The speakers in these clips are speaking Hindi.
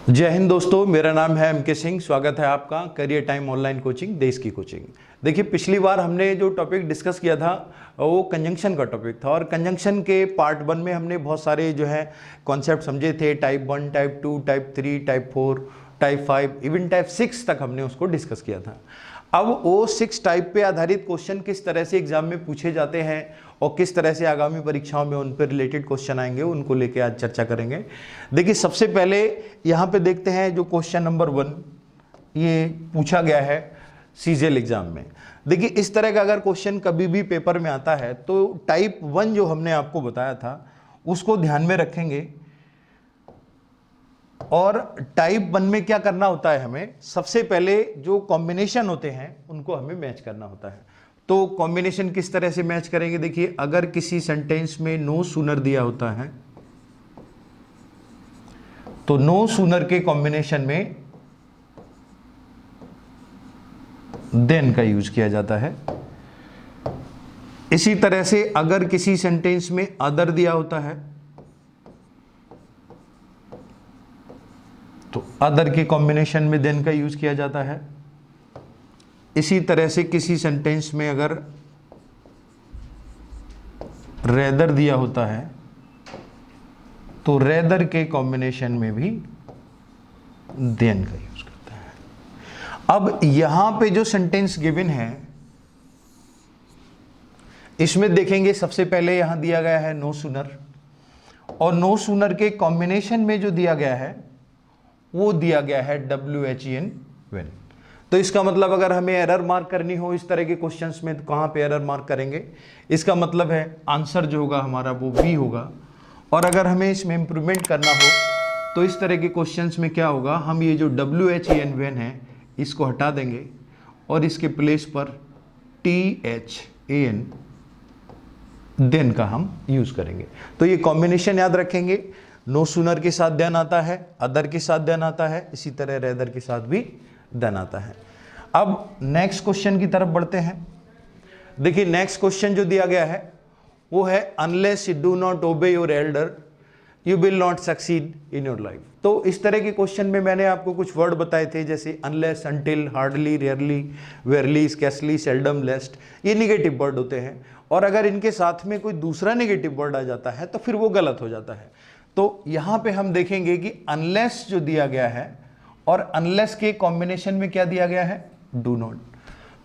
जय हिंद दोस्तों, मेरा नाम है एम के सिंह। स्वागत है आपका करियर टाइम ऑनलाइन कोचिंग, देश की कोचिंग। देखिए, पिछली बार हमने जो टॉपिक डिस्कस किया था वो कंजंक्शन का टॉपिक था और कंजंक्शन के पार्ट 1 में हमने बहुत सारे जो है कॉन्सेप्ट समझे थे। Type 1, type 2, type 3, type 4, type 5, even type 6 तक हमने उसको डिस्कस किया था। अब वो 6 टाइप पे आधारित क्वेश्चन किस तरह से एग्जाम में पूछे जाते हैं और किस तरह से आगामी परीक्षाओं में उन पर रिलेटेड क्वेश्चन आएंगे, उनको लेके आज चर्चा करेंगे। देखिए, सबसे पहले यहाँ पे देखते हैं जो क्वेश्चन नंबर 1 ये पूछा गया है सीजीएल एग्जाम में। देखिए, इस तरह का अगर क्वेश्चन कभी भी पेपर में आता है तो टाइप 1 जो हमने आपको बताया था उसको ध्यान में रखेंगे। और टाइप 1 में क्या करना होता है, हमें सबसे पहले जो कॉम्बिनेशन होते हैं उनको हमें मैच करना होता है। तो कॉम्बिनेशन किस तरह से मैच करेंगे? देखिए, अगर किसी सेंटेंस में नो सूनर दिया होता है तो नो सूनर के कॉम्बिनेशन में देन का यूज किया जाता है। इसी तरह से अगर किसी सेंटेंस में अदर दिया होता है तो अदर के कॉम्बिनेशन में देन का यूज किया जाता है। इसी तरह से किसी सेंटेंस में अगर रेदर दिया होता है तो रेदर के कॉम्बिनेशन में भी देन का यूज करता है। अब यहां पे जो सेंटेंस गिवन है इसमें देखेंगे, सबसे पहले यहां दिया गया है नो सूनर और नो सूनर के कॉम्बिनेशन में जो दिया गया है वो दिया गया है WHEN व्हेन। तो इसका मतलब अगर हमें एरर मार्क करनी हो इस तरह के क्वेश्चंस में तो कहां पे एरर मार्क करेंगे? इसका मतलब है आंसर जो होगा हमारा वो बी होगा। और अगर हमें इसमें इंप्रूवमेंट करना हो तो इस तरह के क्वेश्चंस में क्या होगा, हम ये जो WHEN व्हेन है इसको हटा देंगे और इसके प्लेस पर THAN देन का हम यूज करेंगे। तो ये कॉम्बिनेशन याद रखेंगे। नो सूनर के साथ देन आता है, अदर के साथ देन आता है, इसी तरह रेदर के साथ भी देन आता है। अब नेक्स्ट क्वेश्चन की तरफ बढ़ते हैं। देखिए, नेक्स्ट क्वेश्चन जो दिया गया है वो है unless you do not obey your Elder you will not succeed in your life. तो इस तरह के क्वेश्चन में मैंने आपको कुछ वर्ड बताए थे, जैसे unless, until, hardly, rarely, barely, scarcely, seldom, lest. ये निगेटिव वर्ड होते हैं और अगर इनके साथ में कोई दूसरा निगेटिव वर्ड आ जाता है तो फिर वो गलत हो जाता है। तो यहां पे हम देखेंगे कि अनलेस जो दिया गया है और अनलेस के कॉम्बिनेशन में क्या दिया गया है? Do not.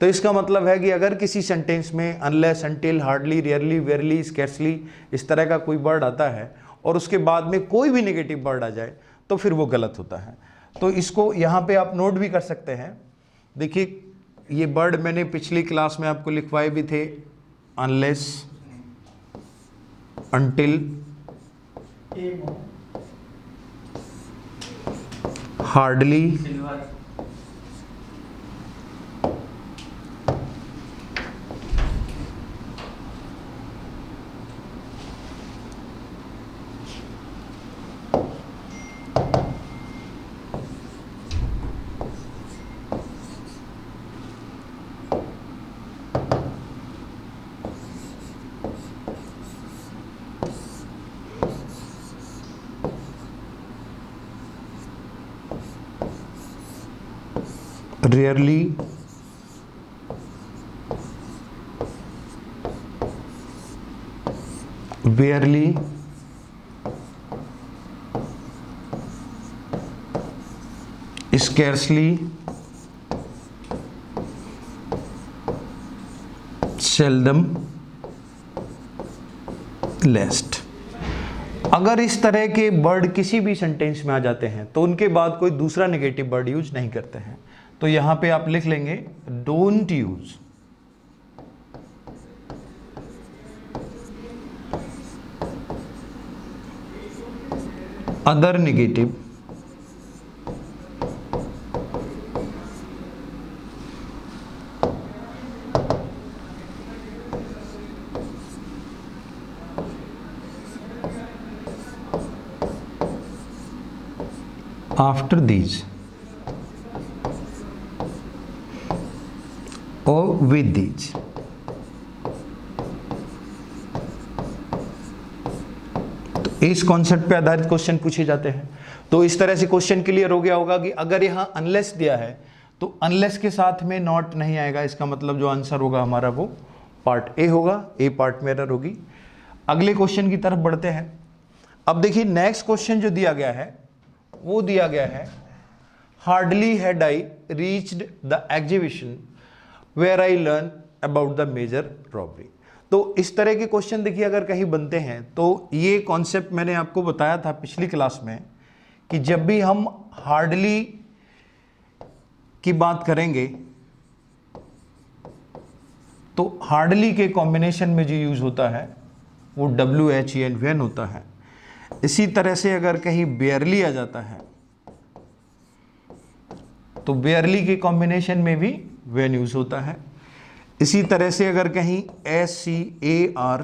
तो इसका मतलब है कि अगर किसी सेंटेंस में unless, until, hardly, rarely, barely, scarcely इस तरह का कोई वर्ड आता है और उसके बाद में कोई भी नेगेटिव वर्ड आ जाए तो फिर वो गलत होता है। तो इसको यहाँ पे आप नोट भी कर सकते हैं। देखिए, ये वर्ड मैंने पिछली क्लास में आपको लिखवाए भी थे। Unless, until, hardly, rarely, barely, scarcely, seldom, lest. अगर इस तरह के वर्ड किसी भी सेंटेंस में आ जाते हैं तो उनके बाद कोई दूसरा नेगेटिव वर्ड यूज नहीं करते हैं। तो यहां पे आप लिख लेंगे don't use other negative after these or with these। तो इस कॉन्सेप्ट पे आधारित क्वेश्चन पूछे जाते हैं। तो इस तरह से क्वेश्चन क्लियर हो गया होगा कि अगर यहाँ अनलेस दिया है तो अनलेस के साथ में नॉट नहीं आएगा, इसका मतलब जो आंसर होगा हमारा वो पार्ट ए होगा, ए पार्ट में एरर होगी। अगले क्वेश्चन की तरफ बढ़ते हैं। अब देखिए नेक्स्ट क्वेश्चन जो दिया गया है वो दिया गया है, hardly had I reached the exhibition where I learn about the major robbery. तो इस तरह के क्वेश्चन देखिए अगर कहीं बनते हैं तो ये कॉन्सेप्ट मैंने आपको बताया था पिछली क्लास में कि जब भी हम हार्डली की बात करेंगे तो हार्डली के कॉम्बिनेशन में जो यूज होता है वो WHEN वेन होता है। इसी तरह से अगर कहीं बेयरली आ जाता है तो बेयरली के कॉम्बिनेशन में भी वेन यूज होता है। इसी तरह से अगर कहीं SCARCELY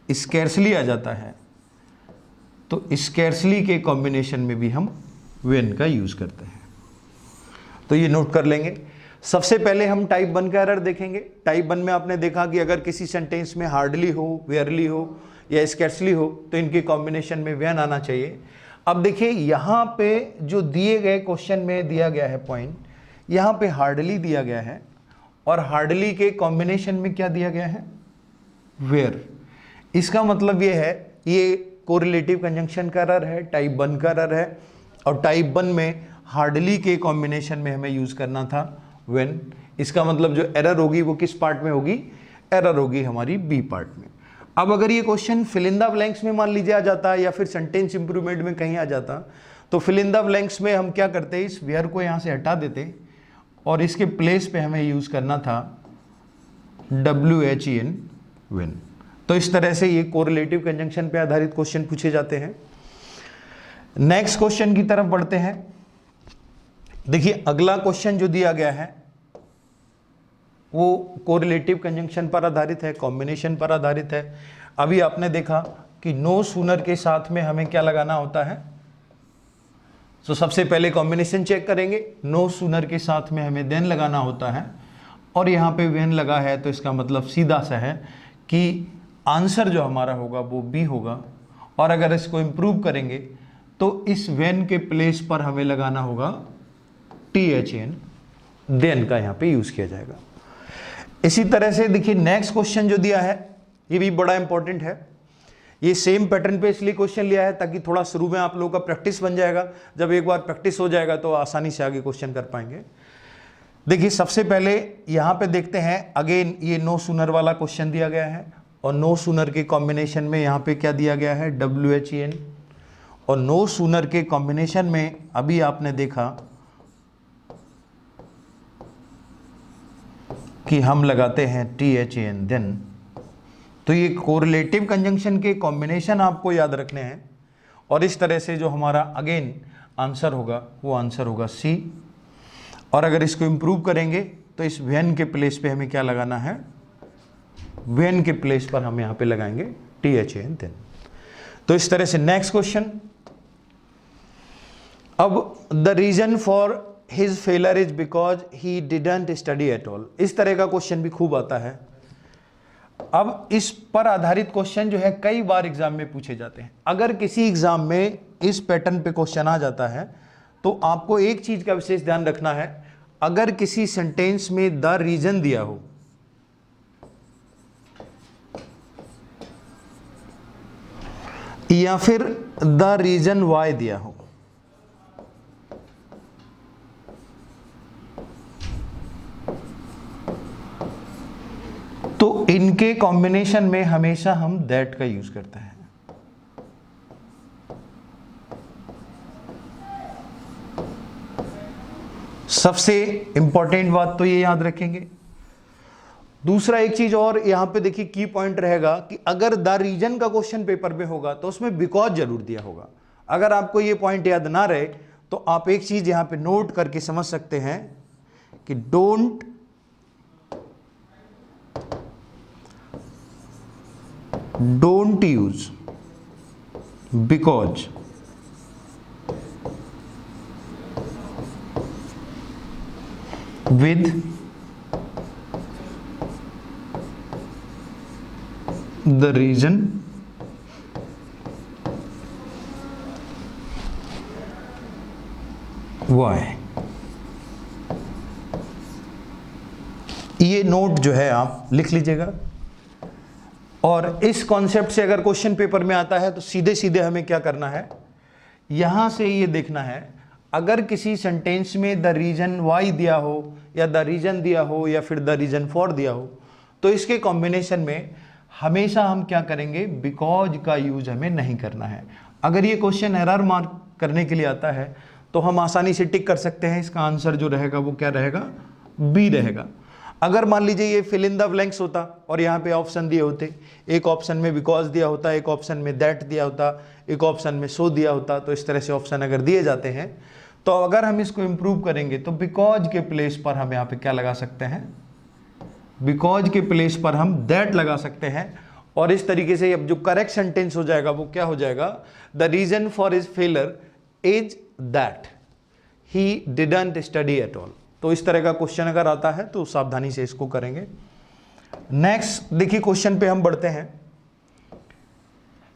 स्कैर्सली आ जाता है तो स्कैर्सली के कॉम्बिनेशन में भी हम वेन का यूज करते हैं। तो ये नोट कर लेंगे। सबसे पहले हम टाइप 1 का एरर देखेंगे। टाइप 1 में आपने देखा कि अगर किसी सेंटेंस में हार्डली हो, वेयरली हो या स्कैर्सली हो तो इनके कॉम्बिनेशन में वेन आना चाहिए। अब देखिए यहाँ पे जो दिए गए क्वेश्चन में दिया गया है पॉइंट, यहाँ पे हार्डली दिया गया है और हार्डली के कॉम्बिनेशन में क्या दिया गया है, वेयर। इसका मतलब ये है ये कोरिलेटिव कंजंक्शन का एरर है, टाइप 1 का एरर है। और टाइप 1 में हार्डली के कॉम्बिनेशन में हमें यूज करना था व्हेन। इसका मतलब जो एरर होगी वो किस पार्ट में होगी, एरर होगी हमारी बी पार्ट में। अब अगर ये question fill in the blanks में मान लीजिए आ जाता या फिर सेंटेंस इंप्रूवमेंट में कहीं आ जाता तो फिल इन द ब्लैंक्स में हम क्या करते, इस वेयर को यहाँ से हटा देते और इसके प्लेस पे हमें यूज करना था WHEN व्हेन। तो इस तरह से ये कोरिलेटिव कंजंक्शन पे आधारित क्वेश्चन पूछे जाते हैं। नेक्स्ट क्वेश्चन की तरफ बढ़ते हैं। देखिए अगला क्वेश्चन जो दिया गया है वो कोरिलेटिव कंजंक्शन पर आधारित है, कॉम्बिनेशन पर आधारित है। अभी आपने देखा कि नो सूनर के साथ में हमें क्या लगाना होता है, तो सबसे पहले कॉम्बिनेशन चेक करेंगे, नो सूनर के साथ में हमें देन लगाना होता है और यहाँ पे वेन लगा है तो इसका मतलब सीधा सा है कि आंसर जो हमारा होगा वो बी होगा। और अगर इसको इम्प्रूव करेंगे तो इस वेन के प्लेस पर हमें लगाना होगा THN, देन का यहाँ पे यूज किया जाएगा। इसी तरह से देखिए नेक्स्ट क्वेश्चन जो दिया है ये भी बड़ा इंपॉर्टेंट है। ये सेम पैटर्न पे इसलिए क्वेश्चन लिया है ताकि थोड़ा शुरू में आप लोगों का प्रैक्टिस बन जाएगा। जब एक बार प्रैक्टिस हो जाएगा तो आसानी से आगे क्वेश्चन कर पाएंगे। देखिए सबसे पहले यहाँ पे देखते हैं, अगेन ये नो सूनर वाला क्वेश्चन दिया गया है और नो सूनर के कॉम्बिनेशन में यहाँ पे क्या दिया गया है, WHEN। और नो सूनर के कॉम्बिनेशन में अभी आपने देखा कि हम लगाते हैं THN देन। तो ये कोरिलेटिव कंजंक्शन के कॉम्बिनेशन आपको याद रखने हैं और इस तरह से जो हमारा अगेन आंसर होगा वो आंसर होगा C। और अगर इसको इम्प्रूव करेंगे तो इस वेन के प्लेस पे हमें क्या लगाना है, वेन के प्लेस पर हम यहाँ पे लगाएंगे THN देन। तो इस तरह से नेक्स्ट क्वेश्चन, अब the reason for his failure is because he didn't study at all. इस तरह का क्वेश्चन भी खूब आता है। अब इस पर आधारित क्वेश्चन जो है कई बार एग्जाम में पूछे जाते हैं। अगर किसी एग्जाम में इस पैटर्न पे क्वेश्चन आ जाता है तो आपको एक चीज का विशेष ध्यान रखना है, अगर किसी सेंटेंस में द रीजन दिया हो या फिर द रीजन वाई दिया हो तो इनके कॉम्बिनेशन में हमेशा हम दैट का यूज करते हैं। सबसे इंपॉर्टेंट बात तो ये याद रखेंगे। दूसरा एक चीज और यहां पे देखिए की पॉइंट रहेगा कि अगर द रीजन का क्वेश्चन पेपर में होगा तो उसमें बिकॉज जरूर दिया होगा। अगर आपको ये पॉइंट याद ना रहे तो आप एक चीज यहां पे नोट करके समझ सकते हैं कि don't use because with the reason why. ये नोट जो है आप लिख लीजिएगा। और इस कॉन्सेप्ट से अगर क्वेश्चन पेपर में आता है तो सीधे सीधे हमें क्या करना है, यहां से ये देखना है, अगर किसी सेंटेंस में द रीजन वाई दिया हो या द रीजन दिया हो या फिर द रीजन फॉर दिया हो, तो इसके कॉम्बिनेशन में हमेशा हम क्या करेंगे, बिकॉज का यूज हमें नहीं करना है। अगर ये क्वेश्चन एरर मार्क करने के लिए आता है तो हम आसानी से टिक कर सकते हैं, इसका आंसर जो रहेगा वो क्या रहेगा, बी रहेगा। अगर मान लीजिए ये फिल इन द ब्लैंक्स होता और यहाँ पे ऑप्शन दिए होते, एक ऑप्शन में बिकॉज दिया होता, एक ऑप्शन में दैट दिया होता, एक ऑप्शन में सो दिया होता, तो इस तरह से ऑप्शन अगर दिए जाते हैं तो अगर हम इसको इंप्रूव करेंगे तो बिकॉज के प्लेस पर हम यहाँ पे क्या लगा सकते हैं, बिकॉज के प्लेस पर हम दैट लगा सकते हैं। और इस तरीके से अब जो करेक्ट सेंटेंस हो जाएगा वो क्या हो जाएगा, the reason for his failure is that he didn't study at all. तो इस तरह का क्वेश्चन अगर आता है तो सावधानी से इसको करेंगे। नेक्स्ट देखिए क्वेश्चन पे हम बढ़ते हैं।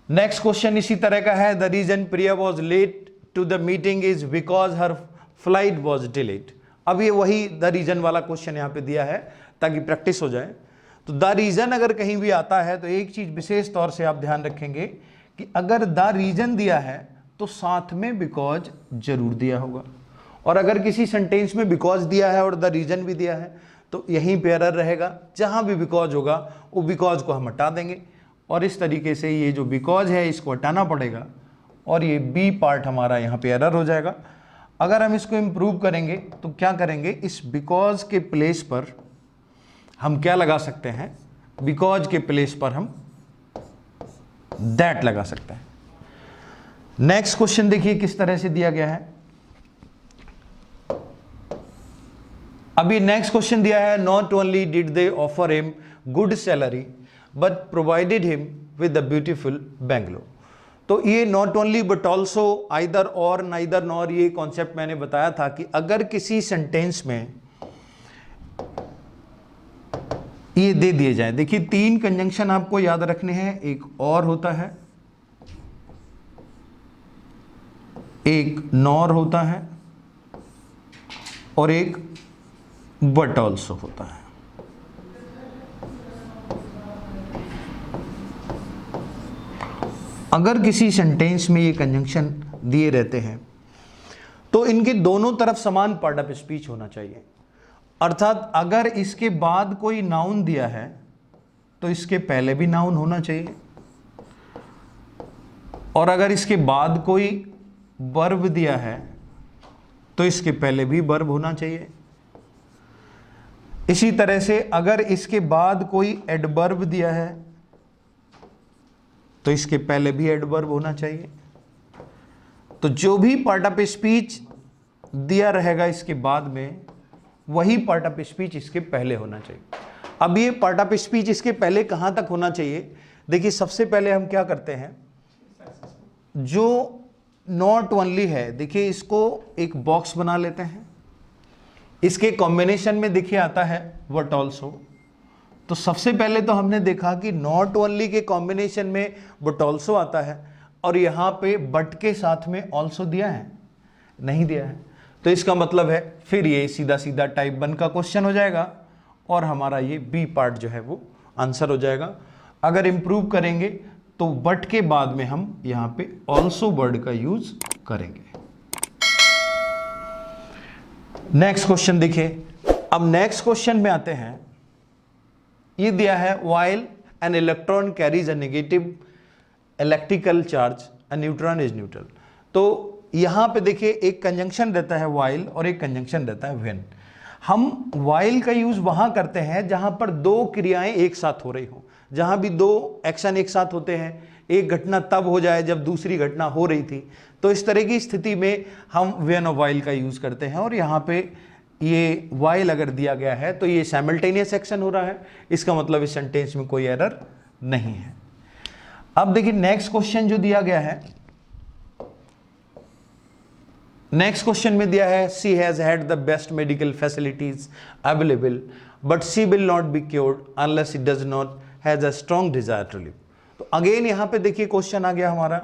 नेक्स्ट क्वेश्चन इसी तरह का है, the reason Priya was late to the meeting is because her flight was delayed. अब ये वही द रीजन वाला क्वेश्चन यहाँ पे दिया है ताकि प्रैक्टिस हो जाए। तो द रीजन अगर कहीं भी आता है तो एक चीज विशेष तौर से आप ध्यान रखेंगे कि अगर द रीजन दिया है तो साथ में बिकॉज जरूर दिया होगा, और अगर किसी सेंटेंस में बिकॉज दिया है और द रीजन भी दिया है तो यहीं पे एरर रहेगा। जहां भी बिकॉज होगा वो बिकॉज को हम हटा देंगे, और इस तरीके से ये जो बिकॉज है इसको हटाना पड़ेगा और ये बी पार्ट हमारा यहाँ पे एरर हो जाएगा। अगर हम इसको इम्प्रूव करेंगे तो क्या करेंगे, इस बिकॉज के प्लेस पर हम क्या लगा सकते हैं, बिकॉज के प्लेस पर हम दैट लगा सकते हैं। नेक्स्ट क्वेश्चन देखिए किस तरह से दिया गया है। अभी नेक्स्ट क्वेश्चन दिया है, not only did they offer him good salary but provided him with the beautiful Bangalore. तो ये not only but also, either और, नाइदर नॉर, ये कॉन्सेप्ट मैंने बताया था कि अगर किसी सेंटेंस में ये दे दिए जाए, देखिए तीन कंजंक्शन आपको याद रखने हैं, एक और होता है, एक नॉर होता है और एक बट ऑल्सो होता है। अगर किसी सेंटेंस में ये कंजंक्शन दिए रहते हैं तो इनके दोनों तरफ समान पार्ट ऑफ स्पीच होना चाहिए। अर्थात अगर इसके बाद कोई नाउन दिया है तो इसके पहले भी नाउन होना चाहिए, और अगर इसके बाद कोई वर्ब दिया है तो इसके पहले भी वर्ब होना चाहिए। इसी तरह से अगर इसके बाद कोई एडवर्ब दिया है तो इसके पहले भी एडवर्ब होना चाहिए। तो जो भी पार्ट ऑफ स्पीच दिया रहेगा इसके बाद में, वही पार्ट ऑफ स्पीच इसके पहले होना चाहिए। अब ये पार्ट ऑफ स्पीच इसके पहले कहां तक होना चाहिए, देखिए सबसे पहले हम क्या करते हैं, जो नॉट ओनली है, देखिए इसको एक बॉक्स बना लेते हैं। इसके कॉम्बिनेशन में देखिए आता है व्हाट ऑल्सो। तो सबसे पहले तो हमने देखा कि नॉट ओनली के कॉम्बिनेशन में बट ऑल्सो आता है, और यहां पे बट के साथ में ऑल्सो दिया है, नहीं दिया है। तो इसका मतलब है फिर ये सीधा सीधा टाइप 1 का क्वेश्चन हो जाएगा और हमारा ये बी पार्ट जो है वो आंसर हो जाएगा। अगर इंप्रूव करेंगे तो बट के बाद में हम यहां पे ऑल्सो वर्ड का यूज करेंगे। नेक्स्ट क्वेश्चन देखिए। अब नेक्स्ट क्वेश्चन में आते हैं, ये दिया है while an electron carries a negative electrical charge a neutron is neutral. तो यहां पे देखिए एक कंजंक्शन रहता है व्हाइल और एक कंजंक्शन रहता है व्हेन। हम व्हाइल का यूज वहां करते हैं जहां पर दो क्रियाएं एक साथ हो रही हो, जहां भी दो एक्शन एक साथ होते हैं। एक घटना तब हो जाए जब दूसरी घटना हो रही थी, तो इस तरह की स्थिति में हम व्हेन और व्हाइल का यूज करते हैं। और यहाँ पे ये व्हाइल अगर दिया गया है तो ये साइमल्टेनियस एक्शन हो रहा है, इसका मतलब इस सेंटेंस में कोई एरर नहीं है। अब देखिए नेक्स्ट क्वेश्चन जो दिया गया है, नेक्स्ट क्वेश्चन में दिया है she has had the best medical facilities available but she will not be cured unless it does not has a strong desire to live. तो अगेन यहां पे देखिए क्वेश्चन आ गया हमारा,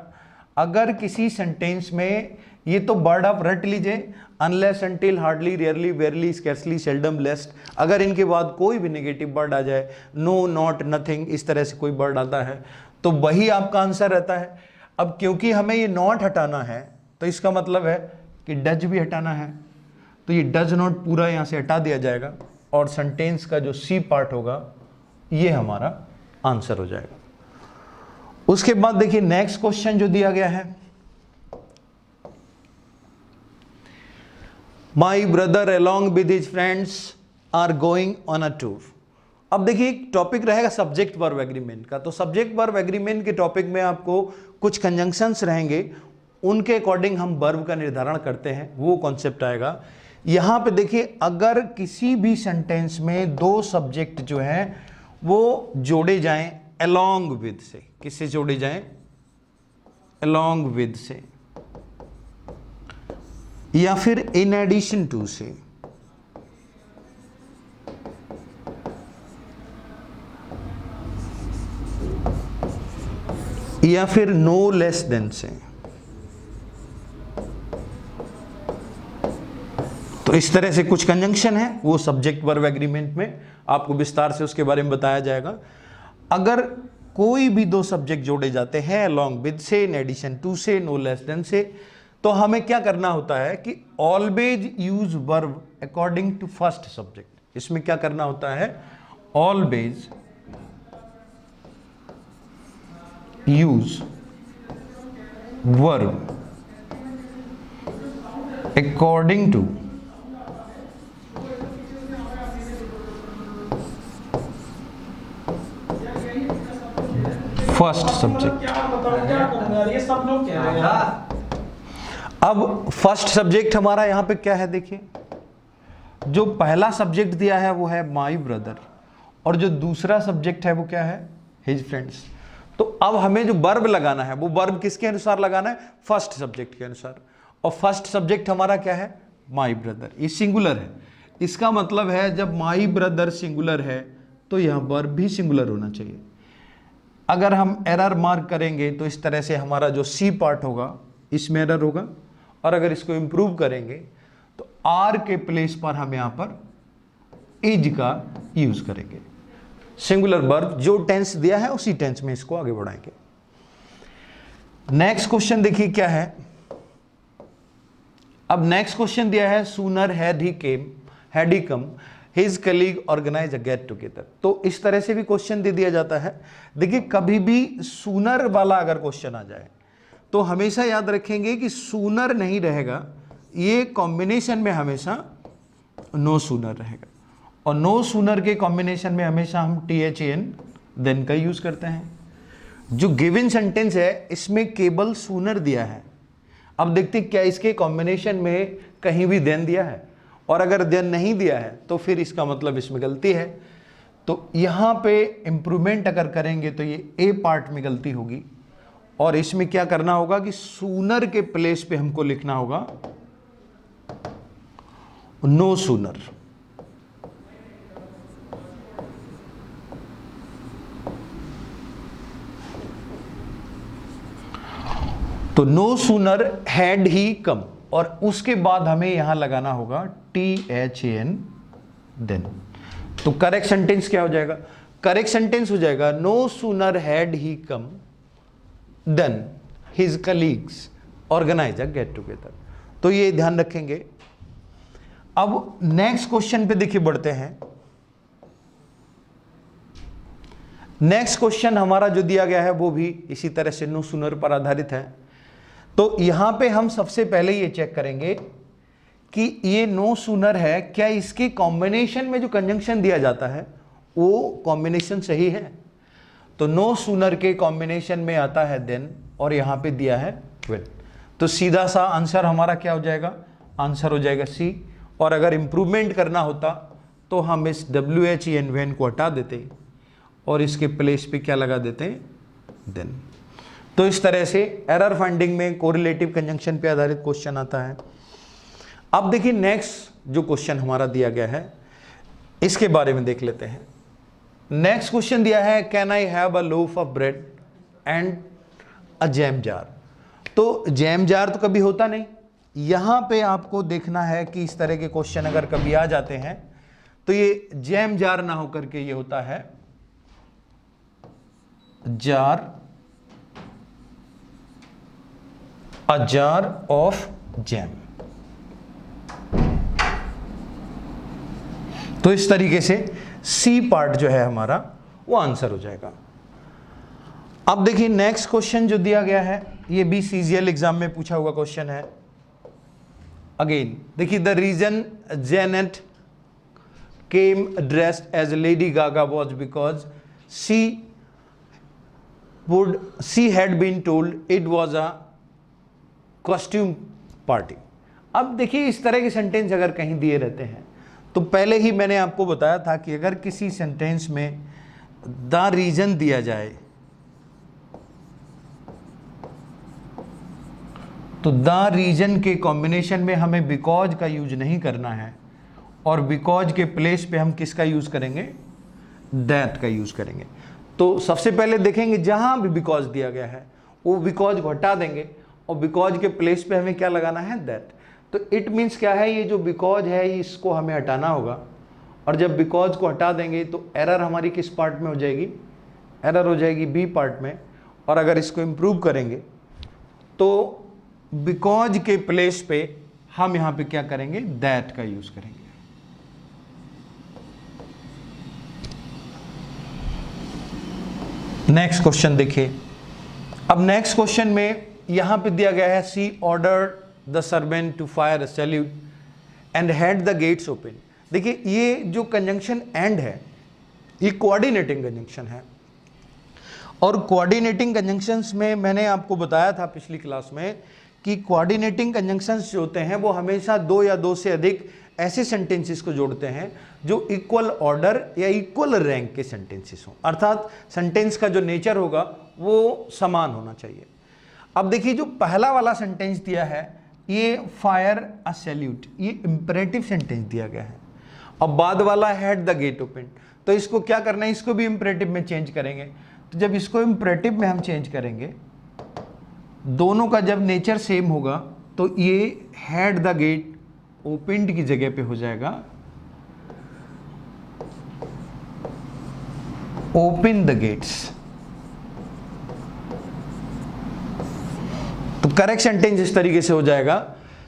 अगर किसी सेंटेंस में, ये तो वर्ड आप रट लीजिए, unless, until, hardly, rarely, वेरली, scarcely, seldom, lest, अगर इनके बाद कोई भी नेगेटिव वर्ड आ जाए, नो, नॉट, नथिंग, इस तरह से कोई वर्ड आता है तो वही आपका आंसर रहता है। अब क्योंकि हमें ये नॉट हटाना है तो इसका मतलब है कि डज भी हटाना है, तो ये डज नॉट पूरा यहां से हटा दिया जाएगा और सेंटेंस का जो सी पार्ट होगा ये हमारा आंसर हो जाएगा। उसके बाद देखिए नेक्स्ट क्वेश्चन जो दिया गया है, my brother along with his friends are going on a tour. अब देखिए टॉपिक रहेगा सब्जेक्ट वर्ब एग्रीमेंट का, तो सब्जेक्ट वर्ब एग्रीमेंट के टॉपिक में आपको कुछ कंजंक्शंस रहेंगे, उनके अकॉर्डिंग हम वर्ब का निर्धारण करते हैं, वो कॉन्सेप्ट आएगा। यहां पे देखिए अगर किसी भी सेंटेंस में दो सब्जेक्ट जो है वो जोड़े जाएं along with से, किससे जोड़े जाएं? along with से, या फिर in addition to से, या फिर no less than से, तो इस तरह से कुछ कंजंक्शन है, वो सब्जेक्ट वर्ब एग्रीमेंट में आपको विस्तार से उसके बारे में बताया जाएगा। अगर कोई भी दो सब्जेक्ट जोड़े जाते हैं along with से, in addition to से, no less than से, तो हमें क्या करना होता है कि always use verb according to first subject। इसमें क्या करना होता है? always use verb according to first subject. अब फर्स्ट सब्जेक्ट हमारा यहां पे क्या है? देखिए जो पहला सब्जेक्ट दिया है वो है माई ब्रदर, और जो दूसरा सब्जेक्ट है वो क्या है? His friends. तो अब हमें जो वर्ब लगाना है वो वर्ब किसके अनुसार लगाना है? फर्स्ट सब्जेक्ट के अनुसार। और फर्स्ट सब्जेक्ट हमारा क्या है? My brother. ये सिंगुलर है, इसका मतलब है जब माई ब्रदर सिंगुलर है तो यह वर्ब भी सिंगुलर होना चाहिए। अगर हम एरर मार्क करेंगे तो इस तरह से हमारा जो सी पार्ट होगा इसमें एरर होगा, और अगर इसको इंप्रूव करेंगे तो आर के प्लेस पर हम यहां पर इज का यूज करेंगे। सिंगुलर वर्ब जो टेंस दिया है उसी टेंस में इसको आगे बढ़ाएंगे। नेक्स्ट क्वेश्चन देखिए क्या है। अब नेक्स्ट क्वेश्चन दिया है sooner had he come his colleague organize a get together. तो इस तरह से भी क्वेश्चन दे दिया जाता है। देखिए कभी भी सूनर वाला अगर क्वेश्चन आ जाए तो हमेशा याद रखेंगे कि सूनर नहीं रहेगा, ये कॉम्बिनेशन में हमेशा नो सूनर रहेगा, और नो सूनर के कॉम्बिनेशन में हमेशा हम THAN देन का यूज करते हैं। जो गिवन सेंटेंस है इसमें केवल सूनर दिया है। अब देखते क्या इसके कॉम्बिनेशन में कहीं भी देन दिया है, और अगर देन नहीं दिया है तो फिर इसका मतलब इसमें गलती है। तो यहाँ पे इंप्रूवमेंट अगर करेंगे तो ये ए पार्ट में गलती होगी, और इसमें क्या करना होगा कि सूनर के प्लेस पे हमको लिखना होगा नो सूनर। तो no sooner had he come, और उसके बाद हमें यहां लगाना होगा THAN देन। तो करेक्ट सेंटेंस क्या हो जाएगा? करेक्ट सेंटेंस हो जाएगा no sooner had he come than his colleagues organize a get together. तो ये ध्यान रखेंगे। अब नेक्स्ट क्वेश्चन पे देखिए बढ़ते हैं। नेक्स्ट क्वेश्चन हमारा जो दिया गया है वो भी इसी तरह से नो सूनर पर आधारित है। तो यहां पे हम सबसे पहले ये चेक करेंगे कि ये नो सूनर है, क्या इसके कॉम्बिनेशन में जो कंजंक्शन दिया जाता है वो कॉम्बिनेशन सही है? तो नो सूनर के कॉम्बिनेशन में आता है देन, और यहां पे दिया है व्हेन। तो सीधा सा आंसर हमारा क्या हो जाएगा? आंसर हो जाएगा सी। और अगर इंप्रूवमेंट करना होता तो हम इस WHEN व्हेन को हटा देते और इसके प्लेस पे क्या लगा देते? देन। तो इस तरह से एरर फाइंडिंग में कोरिलेटिव कंजंक्शन पे आधारित क्वेश्चन आता है। अब देखिए नेक्स्ट जो क्वेश्चन हमारा दिया गया है इसके बारे में देख लेते हैं। नेक्स्ट क्वेश्चन दिया है can I have a loaf of bread and a jam jar. तो जैम जार तो कभी होता नहीं, यहां पे आपको देखना है कि इस तरह के क्वेश्चन अगर कभी आ जाते हैं तो ये जैम जार ना होकर के ये होता है jar, a jar of jam. तो इस तरीके से सी पार्ट जो है हमारा वो आंसर हो जाएगा। अब देखिए नेक्स्ट क्वेश्चन जो दिया गया है ये भी सीजीएल एग्जाम में पूछा हुआ क्वेश्चन है। अगेन देखिए, the reason Janet came dressed as Lady Gaga was because she had been told it was a costume party. अब देखिए इस तरह के सेंटेंस अगर कहीं दिए रहते हैं तो पहले ही मैंने आपको बताया था कि अगर किसी सेंटेंस में द रीजन दिया जाए तो द रीजन के कॉम्बिनेशन में हमें बिकॉज का यूज नहीं करना है और बिकॉज के प्लेस पे हम किसका यूज करेंगे, दैट का यूज करेंगे। तो सबसे पहले देखेंगे जहां भी बिकॉज दिया गया है वो बिकॉज को हटा देंगे और बिकॉज के प्लेस पे हमें क्या लगाना है, दैट। तो इट मीन्स क्या है, ये जो बिकॉज है इसको हमें हटाना होगा और जब बिकॉज को हटा देंगे तो एरर हमारी किस पार्ट में हो जाएगी, एरर हो जाएगी बी पार्ट में। और अगर इसको इम्प्रूव करेंगे तो बिकॉज के प्लेस पे हम यहां पे क्या करेंगे, दैट का यूज करेंगे। नेक्स्ट क्वेश्चन देखिए। अब नेक्स्ट क्वेश्चन में यहां पे दिया गया है she ordered the servant to fire a salute and had the gates open. देखिए ये जो कंजंक्शन एंड है ये कोऑर्डिनेटिंग कंजंक्शन है और कोऑर्डिनेटिंग कंजंक्शंस में मैंने आपको बताया था पिछली क्लास में कि कोऑर्डिनेटिंग कंजंक्शंस जो होते हैं वो हमेशा दो या दो से अधिक ऐसे सेंटेंसेस को जोड़ते हैं जो इक्वल ऑर्डर या इक्वल रैंक के सेंटेंसेस हों, अर्थात सेंटेंस का जो नेचर होगा वो समान होना चाहिए। अब देखिए जो पहला वाला सेंटेंस दिया है ये फायर अ सैल्यूट, ये इंपरेटिव सेंटेंस दिया गया है। अब बाद वाला हैड द गेट ओपन, तो इसको क्या करना है, इसको भी इंपरेटिव में चेंज करेंगे। तो जब इसको इंपरेटिव में हम चेंज करेंगे, दोनों का जब नेचर सेम होगा तो ये हैड द गेट ओपन्ड की जगह पे हो जाएगा ओपन द गेट्स। तो करेक्ट सेंटेंस इस तरीके से हो जाएगा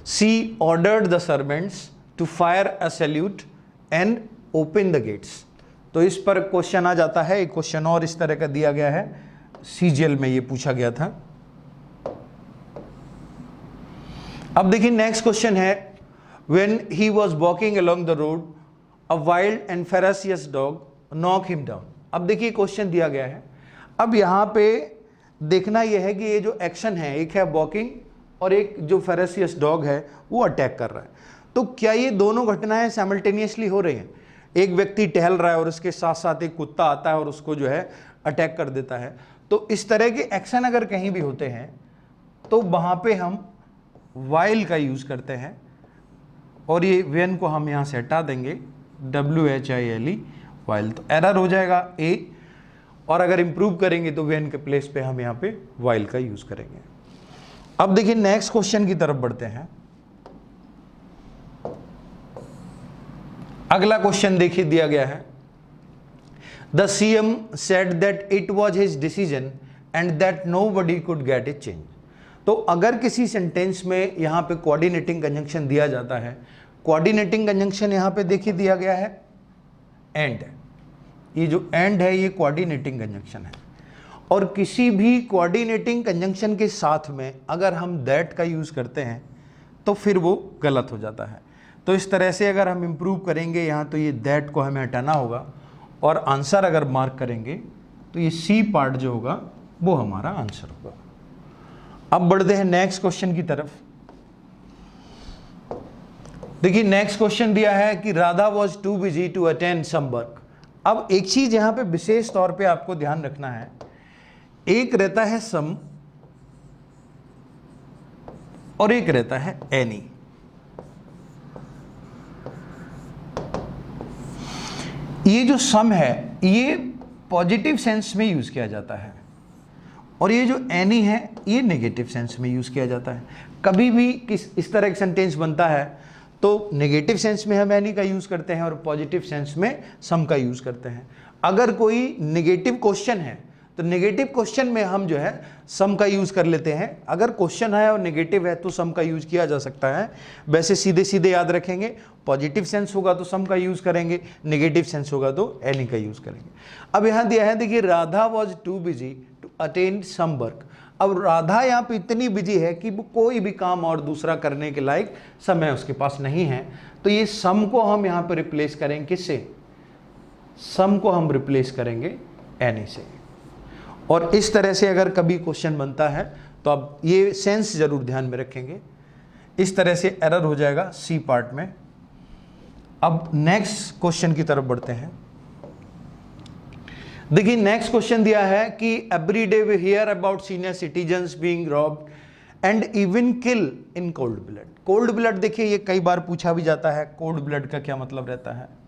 she ordered the servants to fire a salute and open the gates. तो इस पर क्वेश्चन आ जाता है, एक क्वेश्चन और इस तरह का दिया गया है, सीजीएल में ये पूछा गया था। अब देखिए नेक्स्ट क्वेश्चन है when he was walking along the road a wild and ferocious dog knock him down. अब देखिए क्वेश्चन दिया गया है, अब यहाँ पे देखना यह है कि ये जो एक्शन है, एक है वॉकिंग और एक जो फेरोसियस डॉग है वो अटैक कर रहा है। तो क्या ये दोनों घटनाएं साइमल्टेनियसली हो रही हैं? एक व्यक्ति टहल रहा है और उसके साथ साथ एक कुत्ता आता है और उसको जो है अटैक कर देता है। तो इस तरह के एक्शन अगर कहीं भी होते हैं तो वहाँ पे हम वाइल का यूज़ करते हैं और ये वेन को हम यहाँ से हटा देंगे, WHILE वाइल। तो एरर हो जाएगा ए, और अगर इंप्रूव करेंगे तो वेन के प्लेस पे हम यहाँ पे वाइल का यूज़ करेंगे। अब देखिए नेक्स्ट क्वेश्चन की तरफ बढ़ते हैं। अगला क्वेश्चन देखिए दिया गया है the CM said that it was his decision and that nobody could get it changed। तो अगर किसी सेंटेंस में यहाँ पे कोऑर्डिनेटिंग कंजंक्शन दिया जाता है, कोऑर्डिनेटिंग कंजंक्शन यहाँ पे देखिए दिया गया है एंड, ये जो एंड है ये कोऑर्डिनेटिंग कंजंक्शन है और किसी भी कोऑर्डिनेटिंग कंजंक्शन के साथ में अगर हम दैट का यूज़ करते हैं तो फिर वो गलत हो जाता है। तो इस तरह से अगर हम इम्प्रूव करेंगे यहाँ तो ये दैट को हमें हटाना होगा और आंसर अगर मार्क करेंगे तो ये सी पार्ट जो होगा वो हमारा आंसर होगा। अब बढ़ते हैं नेक्स्ट क्वेश्चन की तरफ। देखिए नेक्स्ट क्वेश्चन दिया है कि Radha was too busy to attend some work. अब एक चीज यहां पे विशेष तौर पे आपको ध्यान रखना है, एक रहता है सम और एक रहता है एनी। ये जो सम है ये पॉजिटिव सेंस में यूज किया जाता है और ये जो एनी है ये नेगेटिव सेंस में यूज़ किया जाता है। कभी भी इस तरह का सेंटेंस बनता है तो नेगेटिव सेंस में हम एनी का यूज़ करते हैं और पॉजिटिव सेंस में सम का यूज़ करते हैं। अगर कोई नेगेटिव क्वेश्चन है तो नेगेटिव क्वेश्चन में हम जो है सम का यूज़ कर लेते हैं। अगर क्वेश्चन है और नेगेटिव है तो सम का यूज़ किया जा सकता है। वैसे सीधे सीधे याद रखेंगे, पॉजिटिव सेंस होगा तो सम का यूज़ करेंगे, नेगेटिव सेंस होगा तो एनी का यूज़ करेंगे। अब यहाँ दिया है, देखिए, Radha was too busy to attend some work. अब राधा यहाँ पे इतनी बिजी है कि वो कोई भी काम और दूसरा करने के लायक समय उसके पास नहीं है। तो ये सम को हम यहाँ पे रिप्लेस करेंगे किससे? सम को हम रिप्लेस करेंगे एनी से। और इस तरह से अगर कभी क्वेश्चन बनता है तो आप ये सेंस जरूर ध्यान में रखेंगे। इस तरह से एरर हो जाएगा सी पार्ट में। अब नेक्स्ट क्वेश्चन की तरफ बढ़ते हैं। देखिए, नेक्स्ट क्वेश्चन दिया है कि every day we hear about senior citizens being robbed and even kill in cold blood. Cold blood, देखिए ये कई बार पूछा भी जाता है, कोल्ड ब्लड का क्या मतलब रहता है?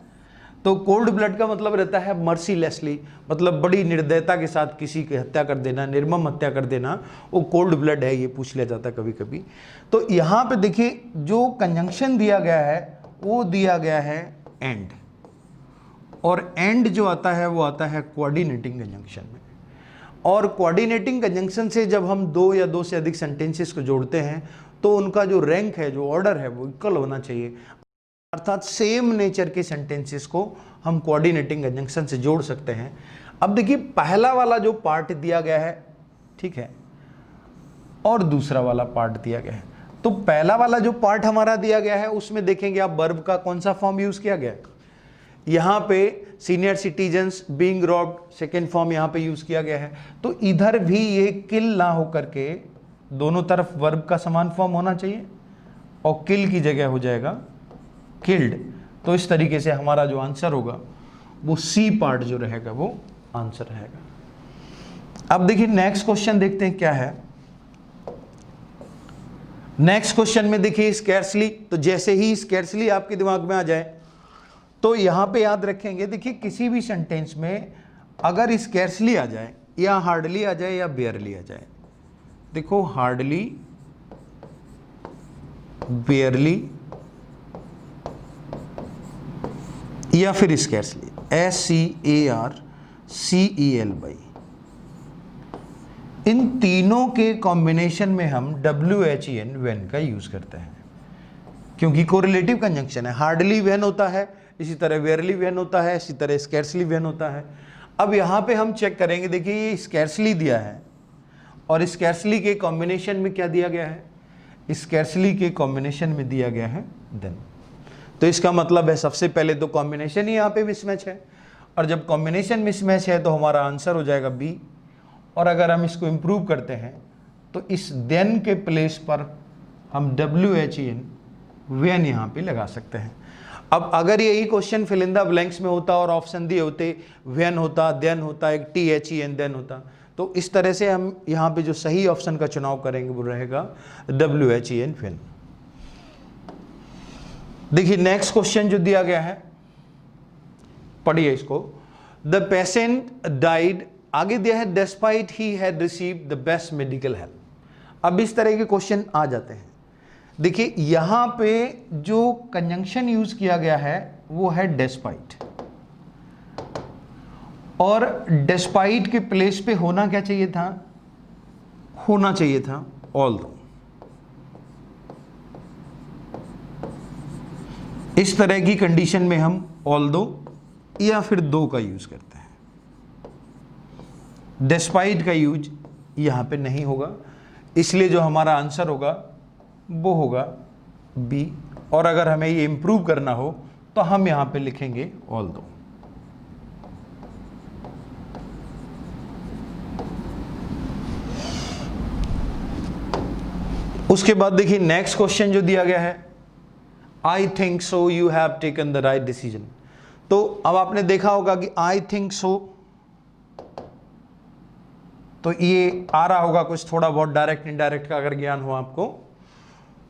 तो कोल्ड ब्लड का मतलब रहता है मर्सीलेसली, मतलब बड़ी निर्दयता के साथ किसी की हत्या कर देना, निर्मम हत्या कर देना, वो कोल्ड ब्लड है, ये पूछ लिया जाता है कभी कभी। तो यहाँ पे देखिए जो कंजंक्शन दिया गया है वो दिया गया है एंड, और एंड जो आता है वो आता है कोऑर्डिनेटिंग कंजंक्शन में। और कोऑर्डिनेटिंग कंजंक्शन से जब हम दो या दो से अधिक सेंटेंसेस को जोड़ते हैं तो उनका जो रैंक है, जो ऑर्डर है, वो इक्वल होना चाहिए। अर्थात सेम नेचर के सेंटेंसेस को हम कोऑर्डिनेटिंग कंजंक्शन से जोड़ सकते हैं। अब देखिए, पहला वाला जो पार्ट दिया गया है, ठीक है, और दूसरा वाला पार्ट दिया गया है। तो पहला वाला जो पार्ट हमारा दिया गया है उसमें देखेंगे आप वर्ब का कौन सा फॉर्म यूज किया गया है। यहाँ पे senior citizens being robbed, second form यहाँ पे यूज किया गया है। तो इधर भी ये किल ना होकर के दोनों तरफ वर्ब का समान फॉर्म होना चाहिए और किल की जगह हो जाएगा किल्ड। तो इस तरीके से हमारा जो आंसर होगा वो सी पार्ट जो रहेगा वो आंसर रहेगा। अब देखिए नेक्स्ट क्वेश्चन देखते हैं क्या है। नेक्स्ट क्वेश्चन में देखिए स्कैर्सली, तो जैसे ही स्कैर्सली आपके दिमाग में आ जाए तो यहां पे याद रखेंगे, देखिए किसी भी सेंटेंस में अगर स्कैर्सली आ जाए या हार्डली आ जाए या बेयरली आ जाए, देखो हार्डली, बेयरली या फिर स्कैर्सली, SCARCELY, इन तीनों के कॉम्बिनेशन में हम WHEN व्हेन का यूज करते हैं, क्योंकि कोरिलेटिव कंजंक्शन है। हार्डली व्हेन होता है, इसी तरह वेयरली व्हेन होता है, इसी तरह स्कैर्सली व्हेन होता है। अब यहाँ पे हम चेक करेंगे, देखिए ये स्कैर्सली दिया है और स्कैर्सली के कॉम्बिनेशन में क्या दिया गया है? स्कैर्सली के कॉम्बिनेशन में दिया गया है देन। तो इसका मतलब है सबसे पहले तो कॉम्बिनेशन ही यहाँ पे मिसमैच है, और जब कॉम्बिनेशन मिसमैच है तो हमारा आंसर हो जाएगा बी। और अगर हम इसको इम्प्रूव करते हैं तो इस देन के प्लेस पर हम WHEN व्हेन यहाँ पे लगा सकते हैं। अब अगर यही question fill in the blanks में होता और ऑप्शन दिए होते, व्हेन होता, देन होता, एक THEN देन होता, तो इस तरह से हम यहाँ पे जो सही ऑप्शन का चुनाव करेंगे वो रहेगा WHEN व्हेन। देखिए नेक्स्ट क्वेश्चन जो दिया गया है, पढ़िए इसको। द पेशेंट डाइड, आगे दिया है despite he had received the best medical help. अब इस तरह के क्वेश्चन आ जाते हैं। देखिए यहां पे जो कंजंक्शन यूज किया गया है वो है डिस्पाइट, और डिस्पाइट के प्लेस पे होना क्या चाहिए था? होना चाहिए था ऑल्दो। इस तरह की कंडीशन में हम ऑल्दो या फिर दो का यूज करते हैं। डिस्पाइट का यूज यहां पे नहीं होगा, इसलिए जो हमारा आंसर होगा वो होगा बी। और अगर हमें ये इंप्रूव करना हो तो हम यहां पे लिखेंगे ऑल्दो। उसके बाद देखिए नेक्स्ट क्वेश्चन जो दिया गया है, I think so you have taken the right decision. तो अब आपने देखा होगा कि आई थिंक सो, तो ये आ रहा होगा कुछ थोड़ा बहुत डायरेक्ट इनडायरेक्ट का अगर ज्ञान हो आपको।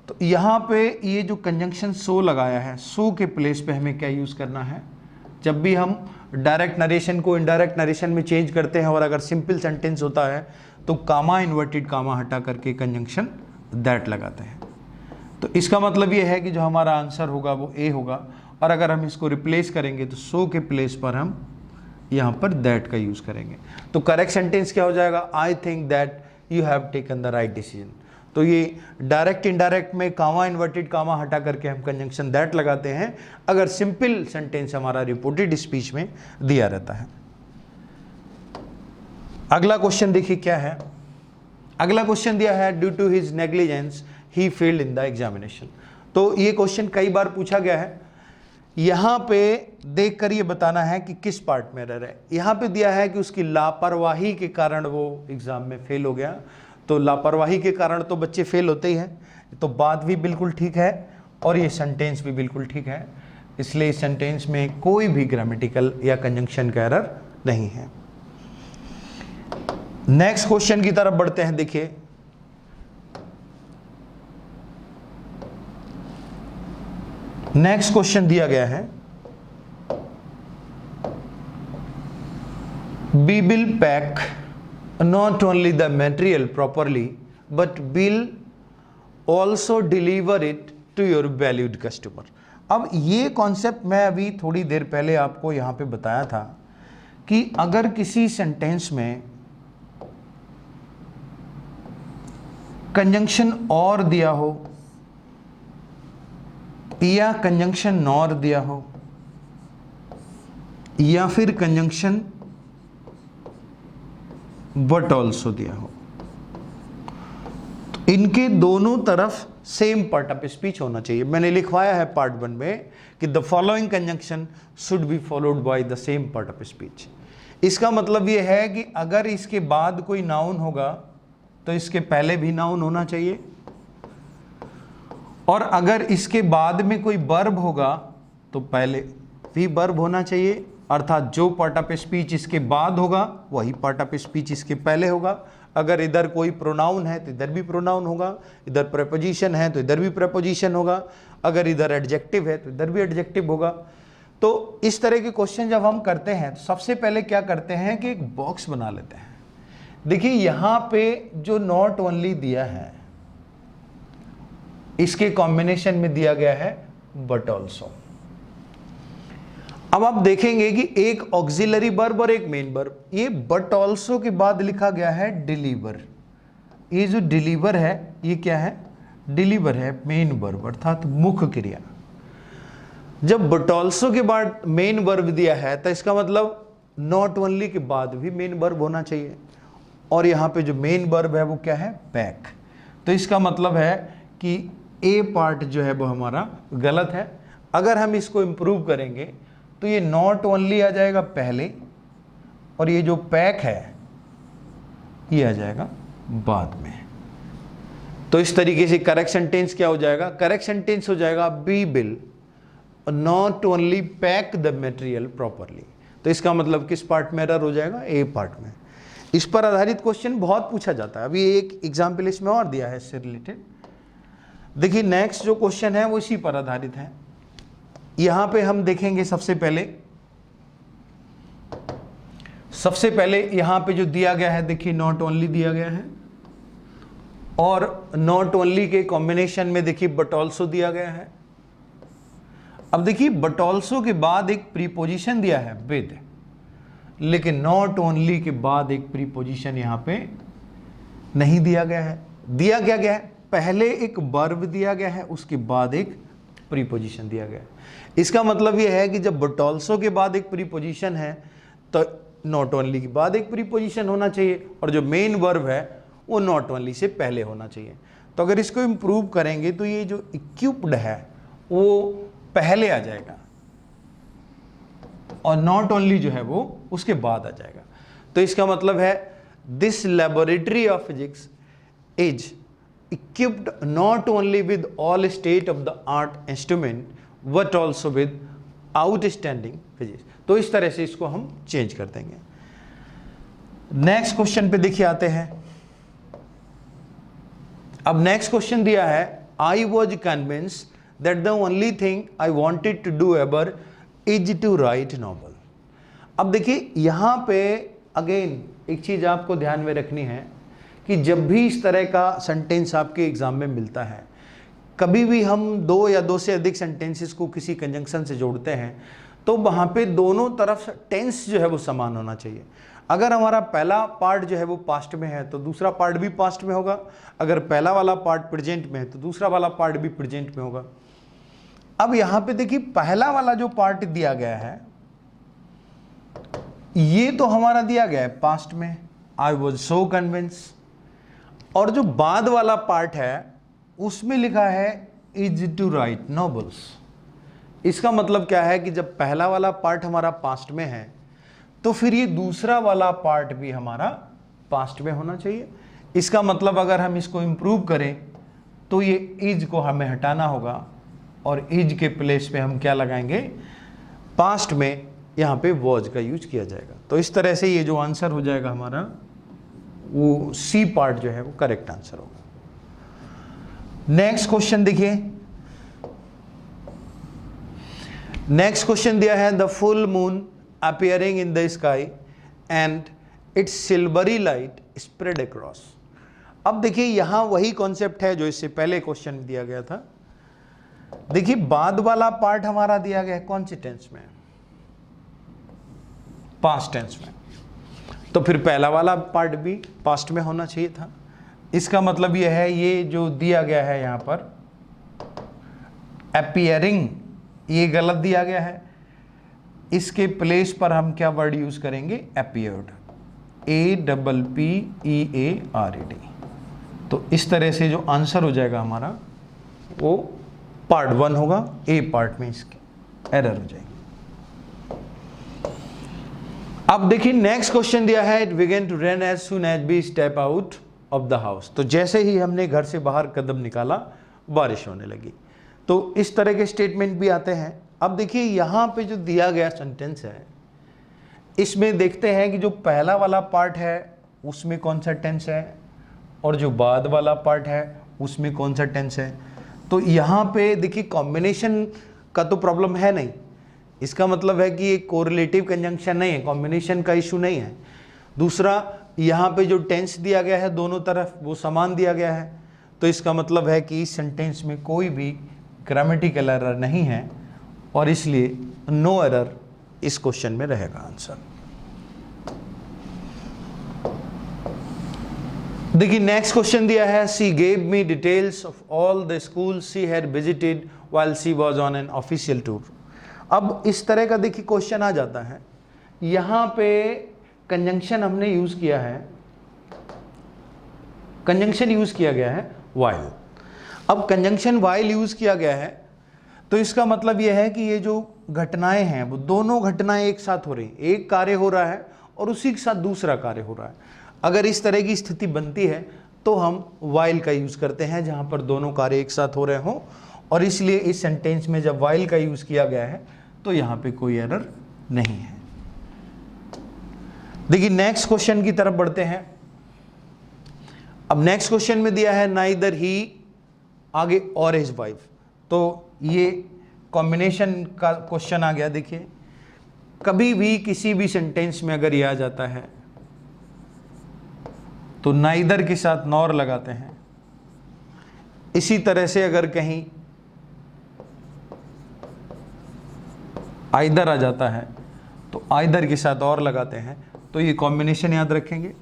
तो यहां पे ये जो कंजंक्शन सो लगाया है, सो के प्लेस पे हमें क्या यूज करना है? जब भी हम डायरेक्ट नरेशन को इनडायरेक्ट नरेशन में चेंज करते हैं और अगर सिंपल सेंटेंस होता है तो कामा इन्वर्टेड कामा हटा करके कंजंक्शन दैट लगाते हैं। तो इसका मतलब ये है कि जो हमारा आंसर होगा वो ए होगा, और अगर हम इसको रिप्लेस करेंगे तो सो के प्लेस पर हम यहाँ पर दैट का यूज करेंगे। तो करेक्ट सेंटेंस क्या हो जाएगा, I think that you have taken the right decision. तो ये डायरेक्ट इनडायरेक्ट में कामा इन्वर्टेड कामा हटा करके हम कंजंक्शन दैट लगाते हैं अगर सिंपल सेंटेंस हमारा रिपोर्टेड स्पीच में दिया रहता है। अगला क्वेश्चन देखिए क्या है। अगला क्वेश्चन दिया है due to his negligence he failed in the examination. तो ये क्वेश्चन कई बार पूछा गया है। यहां पे देख कर ये बताना है कि किस पार्ट में एरर है। यहां पे दिया है कि उसकी लापरवाही के कारण वो एग्जाम में फेल हो गया। तो लापरवाही के कारण तो बच्चे फेल होते ही हैं, तो बात भी बिल्कुल ठीक है और ये सेंटेंस भी बिल्कुल ठीक है, इसलिए इस सेंटेंस में कोई भी ग्रामेटिकल या कंजंक्शन का एरर नहीं है। नेक्स्ट क्वेश्चन की तरफ बढ़ते हैं। देखिए नेक्स्ट क्वेश्चन दिया गया है, we will pack not only the material properly but will also deliver it to your valued customer। अब ये कॉन्सेप्ट मैं अभी थोड़ी देर पहले आपको यहां पे बताया था कि अगर किसी सेंटेंस में कंजंक्शन और दिया हो या कंजंक्शन नॉर दिया हो या फिर कंजंक्शन बट ऑल्सो दिया हो, तो इनके दोनों तरफ सेम पार्ट ऑफ स्पीच होना चाहिए। मैंने लिखवाया है पार्ट 1 में कि the following conjunction should be followed by the same part of speech. इसका मतलब यह है कि अगर इसके बाद कोई नाउन होगा तो इसके पहले भी नाउन होना चाहिए, और अगर इसके बाद में कोई वर्ब होगा तो पहले भी वर्ब होना चाहिए, अर्थात जो पार्ट ऑफ स्पीच इसके बाद होगा वही पार्ट ऑफ स्पीच इसके पहले होगा। अगर इधर कोई प्रोनाउन है तो इधर भी प्रोनाउन होगा, इधर प्रेपोजिशन है तो इधर भी प्रेपोजिशन होगा, अगर इधर एडजेक्टिव है तो इधर भी एडजेक्टिव होगा। तो इस तरह के क्वेश्चन जब हम करते हैं तो सबसे पहले क्या करते हैं कि एक बॉक्स बना लेते हैं। देखिए यहां पे जो नॉट ओनली दिया है इसके कॉम्बिनेशन में दिया गया है बट ऑल्सो। अब आप देखेंगे कि एक ऑक्सिलरी वर्ब और एक मेन वर्ब, ये बट ऑल्सो के बाद लिखा गया है डिलीवर। ये जो डिलीवर है ये क्या है, डिलीवर है मेन वर्ब अर्थात मुख्य क्रिया। जब बट ऑल्सो के बाद मेन वर्ब दिया है तो इसका मतलब नॉट ओनली के बाद भी मेन वर्ब होना चाहिए, और यहां पे जो मेन वर्ब है वो क्या है, पैक। तो इसका मतलब है कि ए पार्ट जो है वो हमारा गलत है। अगर हम इसको इंप्रूव करेंगे तो ये नॉट ओनली आ जाएगा पहले और ये जो पैक है ये आ जाएगा बाद में। तो इस तरीके से करेक्ट सेंटेंस क्या हो जाएगा, करेक्ट सेंटेंस हो जाएगा we will not only pack the material properly. तो इसका मतलब किस पार्ट में एरर हो जाएगा, ए पार्ट में। इस पर आधारित क्वेश्चन बहुत पूछा जाता है। अभी एक एग्जाम्पल इसमें और दिया है इससे रिलेटेड। देखिए नेक्स्ट जो क्वेश्चन है वो इसी पर आधारित है। यहां पे हम देखेंगे सबसे पहले यहां पे जो दिया गया है, देखिए नॉट ओनली दिया गया है और नॉट ओनली के कॉम्बिनेशन में देखिए बट ऑल्सो दिया गया है। अब देखिए बट ऑल्सो के बाद एक प्रीपोजिशन दिया है विद, लेकिन नॉट ओनली के बाद एक प्रीपोजिशन यहां पे नहीं दिया गया है। दिया क्या गया है, पहले एक वर्ब दिया गया है उसके बाद एक प्रीपोजिशन दिया गया है। इसका मतलब यह है कि जब बट ऑल्सो के बाद एक प्रीपोजिशन है तो नॉट ओनली के बाद एक प्रीपोजिशन होना चाहिए, और जो मेन वर्ब है वो नॉट ओनली से पहले होना चाहिए। तो अगर इसको इंप्रूव करेंगे तो ये जो इक्विप्ड है वो पहले आ जाएगा और नॉट ओनली जो है वो उसके बाद आ जाएगा। तो इसका मतलब है this laboratory of physics is equipped not only with all state of the art instrument but also with outstanding physics। तो इस तरह से इसको हम चेंज कर देंगे। नेक्स्ट क्वेश्चन पे देखिए आते हैं। अब नेक्स्ट क्वेश्चन दिया है I was convinced that the only thing I wanted to do ever is to write novel। अब देखिए यहां पे अगेन एक चीज आपको ध्यान में रखनी है कि जब भी इस तरह का सेंटेंस आपके एग्जाम में मिलता है, कभी भी हम दो या दो से अधिक सेंटेंसेस को किसी कंजंक्शन से जोड़ते हैं, तो वहाँ पे दोनों तरफ टेंस जो है वो समान होना चाहिए। अगर हमारा पहला पार्ट जो है वो पास्ट में है तो दूसरा पार्ट भी पास्ट में होगा, अगर पहला वाला पार्ट प्रेजेंट में है तो दूसरा वाला पार्ट भी प्रेजेंट में होगा। अब यहाँ पे देखिए पहला वाला जो पार्ट दिया गया है ये तो हमारा दिया गया है पास्ट में, आई वॉज सो कन्विंस, और जो बाद वाला पार्ट है उसमें लिखा है इज टू राइट नॉवेल्स। इसका मतलब क्या है कि जब पहला वाला पार्ट हमारा पास्ट में है तो फिर ये दूसरा वाला पार्ट भी हमारा पास्ट में होना चाहिए। इसका मतलब अगर हम इसको इम्प्रूव करें तो ये इज को हमें हटाना होगा और इज के प्लेस पे हम क्या लगाएंगे, पास्ट में यहाँ पे वॉज का यूज किया जाएगा। तो इस तरह से ये जो आंसर हो जाएगा हमारा वो सी पार्ट जो है वो करेक्ट आंसर होगा। नेक्स्ट क्वेश्चन देखिए, नेक्स्ट क्वेश्चन दिया है the full moon appearing in the sky and its silvery light spread across। अब देखिए यहां वही कॉन्सेप्ट है जो इससे पहले क्वेश्चन में दिया गया था। देखिए बाद वाला पार्ट हमारा दिया गया है कौन से टेंस में, पास्ट टेंस में, तो फिर पहला वाला पार्ट भी पास्ट में होना चाहिए था। इसका मतलब यह है ये जो दिया गया है यहां पर appearing, ये गलत दिया गया है। इसके प्लेस पर हम क्या वर्ड यूज करेंगे, appeared, APPEARED। तो इस तरह से जो आंसर हो जाएगा हमारा वो पार्ट 1 होगा, ए पार्ट में इसकी एरर हो जाएगी। अब देखिए नेक्स्ट क्वेश्चन दिया है it began to rain as soon as we step out of the house. तो जैसे ही हमने घर से बाहर कदम निकाला बारिश होने लगी। तो इस तरह के स्टेटमेंट भी आते हैं। अब देखिए यहाँ पे जो दिया गया सेंटेंस है इसमें देखते हैं कि जो पहला वाला पार्ट है उसमें कौन सा टेंस है और जो बाद वाला पार्ट है उसमें कौन सा टेंस है। तो यहाँ पे देखिए कॉम्बिनेशन का तो प्रॉब्लम है नहीं, इसका मतलब है कि ये कोरिलेटिव कंजंक्शन नहीं है, कॉम्बिनेशन का इशू नहीं है। दूसरा यहाँ पे जो टेंस दिया गया है दोनों तरफ वो समान दिया गया है, तो इसका मतलब है कि इस सेंटेंस में कोई भी ग्रामेटिकल एरर नहीं है और इसलिए नो एरर इस क्वेश्चन में रहेगा आंसर। देखिए नेक्स्ट क्वेश्चन दिया है she gave me details of all the school she had visited while she was on an official tour. अब इस तरह का देखिए क्वेश्चन आ जाता है, यहाँ पे कंजंक्शन हमने यूज किया है, कंजंक्शन यूज किया गया है व्हाइल। अब कंजंक्शन व्हाइल यूज किया गया है तो इसका मतलब यह है कि ये जो घटनाएं हैं वो दोनों घटनाएं एक साथ हो रही हैं, एक कार्य हो रहा है और उसी के साथ दूसरा कार्य हो रहा है। अगर इस तरह की स्थिति बनती है तो हम व्हाइल का यूज करते हैं जहां पर दोनों कार्य एक साथ हो रहे हों, और इसलिए इस सेंटेंस में जब व्हाइल का यूज किया गया है तो यहां पे कोई एरर नहीं है। देखिए नेक्स्ट क्वेश्चन की तरफ बढ़ते हैं। अब नेक्स्ट क्वेश्चन में दिया है नाइदर ही आगे और हिज वाइफ, तो ये कॉम्बिनेशन का क्वेश्चन आ गया। देखिए कभी भी किसी भी सेंटेंस में अगर ये आ जाता है तो नाइदर के साथ नॉर लगाते हैं। इसी तरह से अगर कहीं आइदर आ जाता है तो आइदर के साथ और लगाते हैं, तो ये कॉम्बिनेशन याद रखेंगे।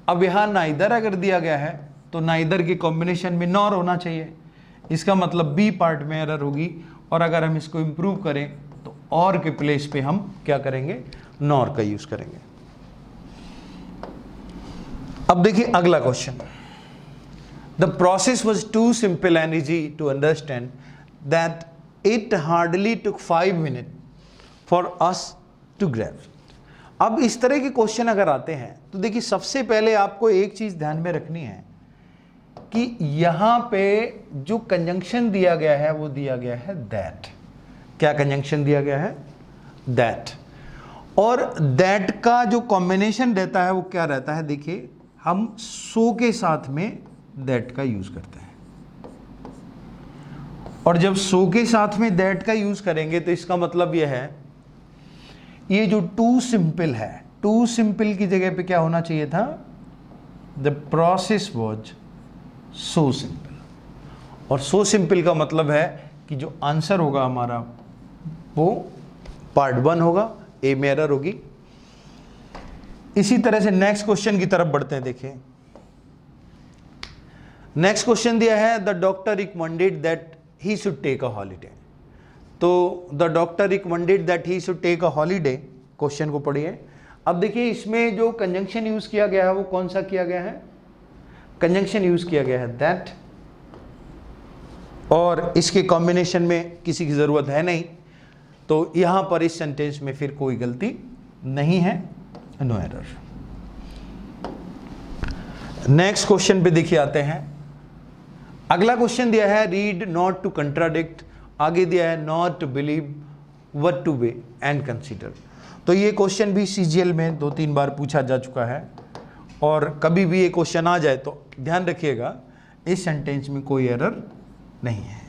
अब यहाँ नाइदर अगर दिया गया है तो नाइदर के कॉम्बिनेशन में नॉर होना चाहिए, इसका मतलब बी पार्ट में एरर होगी, और अगर हम इसको इम्प्रूव करें तो और के प्लेस पे हम क्या करेंगे, नॉर का यूज करेंगे। अब देखिए अगला question, the process was too simple and easy to understand that it hardly took 5 minute for us to grasp. अब इस तरह के क्वेश्चन अगर आते हैं तो देखिए सबसे पहले आपको एक चीज ध्यान में रखनी है कि यहां पे जो कंजंक्शन दिया गया है वो दिया गया है दैट। क्या कंजंक्शन दिया गया है, दैट, और दैट का जो कॉम्बिनेशन रहता है वो क्या रहता है, देखिए हम सो के साथ में दैट का यूज करते हैं, और जब सो के साथ में दैट का यूज करेंगे तो इसका मतलब यह है ये जो टू सिंपल है, टू सिंपल की जगह पे क्या होना चाहिए था, the process was so simple. और सो सिंपल का मतलब है कि जो आंसर होगा हमारा वो पार्ट 1 होगा, ए में एरर होगी। इसी तरह से नेक्स्ट क्वेश्चन की तरफ बढ़ते हैं। देखिए नेक्स्ट क्वेश्चन दिया है the doctor recommended that he should take a holiday. तो the doctor recommended that he should take a holiday, question को पढ़िए। अब देखिए इसमें जो कंजंक्शन यूज किया गया है वो कौन सा किया गया है, कंजंक्शन यूज किया गया है दैट, और इसके कॉम्बिनेशन में किसी की जरूरत है नहीं, तो यहां पर इस सेंटेंस में फिर कोई गलती नहीं है, नो एरर। नेक्स्ट क्वेश्चन पे देखिए आते हैं। अगला क्वेश्चन दिया है रीड नॉट टू कंट्राडिक्ट, आगे दिया है not to believe, what to be and consider. तो ये क्वेश्चन भी सीजीएल में 2-3 बार पूछा जा चुका है, और कभी भी ये क्वेश्चन आ जाए तो ध्यान रखिएगा इस सेंटेंस में कोई एरर नहीं है।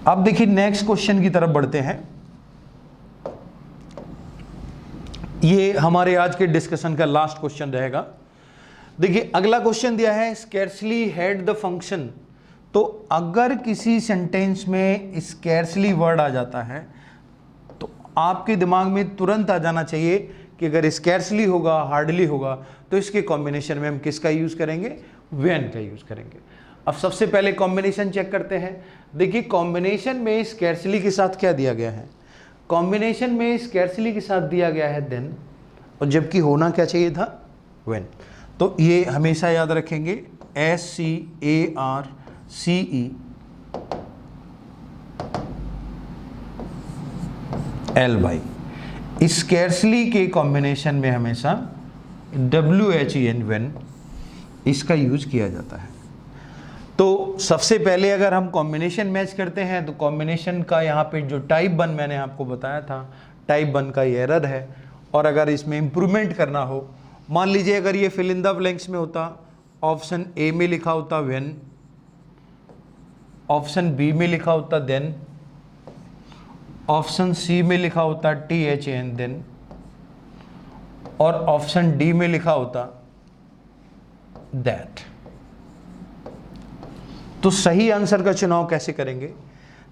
अब देखिए नेक्स्ट क्वेश्चन की तरफ बढ़ते हैं। ये हमारे आज के डिस्कशन का लास्ट क्वेश्चन रहेगा। देखिए अगला क्वेश्चन दिया है स्कैर्सली हैड द फंक्शन। तो अगर किसी सेंटेंस में स्कैर्सली वर्ड आ जाता है तो आपके दिमाग में तुरंत आ जाना चाहिए कि अगर स्कैर्सली होगा, हार्डली होगा, तो इसके कॉम्बिनेशन में हम किसका यूज करेंगे, व्हेन का यूज करेंगे। अब सबसे पहले कॉम्बिनेशन चेक करते हैं। देखिए कॉम्बिनेशन में स्कैर्सली के साथ क्या दिया गया है, कॉम्बिनेशन में स्कैर्सली के साथ दिया गया है देन, और जबकि होना क्या चाहिए था, व्हेन। तो ये हमेशा याद रखेंगे, SCARCELY। स्कैर्सली के कॉम्बिनेशन में हमेशा WHEN, व्हेन, इसका यूज किया जाता है। तो सबसे पहले अगर हम कॉम्बिनेशन मैच करते हैं तो कॉम्बिनेशन का यहाँ पे जो टाइप 1 मैंने आपको बताया था, टाइप 1 का ये एरर है। और अगर इसमें इंप्रूवमेंट करना हो, मान लीजिए अगर ये फिल इन द ब्लैंक्स में होता, ऑप्शन ए में लिखा होता व्हेन, ऑप्शन बी में लिखा होता देन, ऑप्शन सी में लिखा होता THEN देन, और ऑप्शन डी में लिखा होता दैट। तो सही आंसर का चुनाव कैसे करेंगे,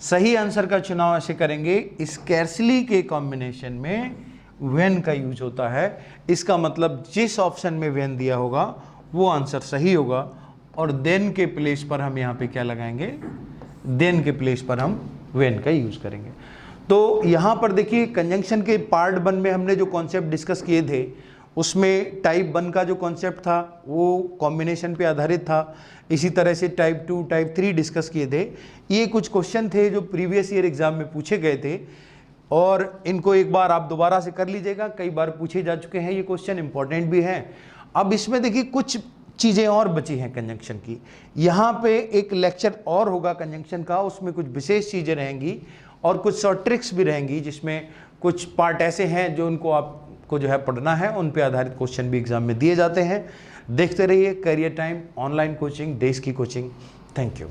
सही आंसर का चुनाव ऐसे करेंगे, स्कैर्सली के कॉम्बिनेशन में व्हेन का यूज होता है। इसका मतलब जिस ऑप्शन में व्हेन दिया होगा वो आंसर सही होगा, और देन के प्लेस पर हम यहाँ पे क्या लगाएंगे, देन के प्लेस पर हम व्हेन का यूज करेंगे। तो यहाँ पर देखिए कंजंक्शन के पार्ट 1 में हमने जो कॉन्सेप्ट डिस्कस किए थे उसमें टाइप 1 का जो कॉन्सेप्ट था वो कॉम्बिनेशन पे आधारित था। इसी तरह से टाइप 2, टाइप 3 डिस्कस किए थे। ये कुछ क्वेश्चन थे जो प्रीवियस ईयर एग्जाम में पूछे गए थे, और इनको एक बार आप दोबारा से कर लीजिएगा, कई बार पूछे जा चुके हैं ये क्वेश्चन, इंपॉर्टेंट भी हैं। अब इसमें देखिए कुछ चीज़ें और बची हैं कंजंक्शन की। यहाँ पे एक लेक्चर और होगा कंजंक्शन का, उसमें कुछ विशेष चीज़ें रहेंगी और कुछ शॉर्ट ट्रिक्स भी रहेंगी, जिसमें कुछ पार्ट ऐसे हैं जो उनको आपको जो है पढ़ना है, उन पे आधारित क्वेश्चन भी एग्जाम में दिए जाते हैं। देखते रहिए करियर टाइम ऑनलाइन कोचिंग, देश की कोचिंग। Thank you.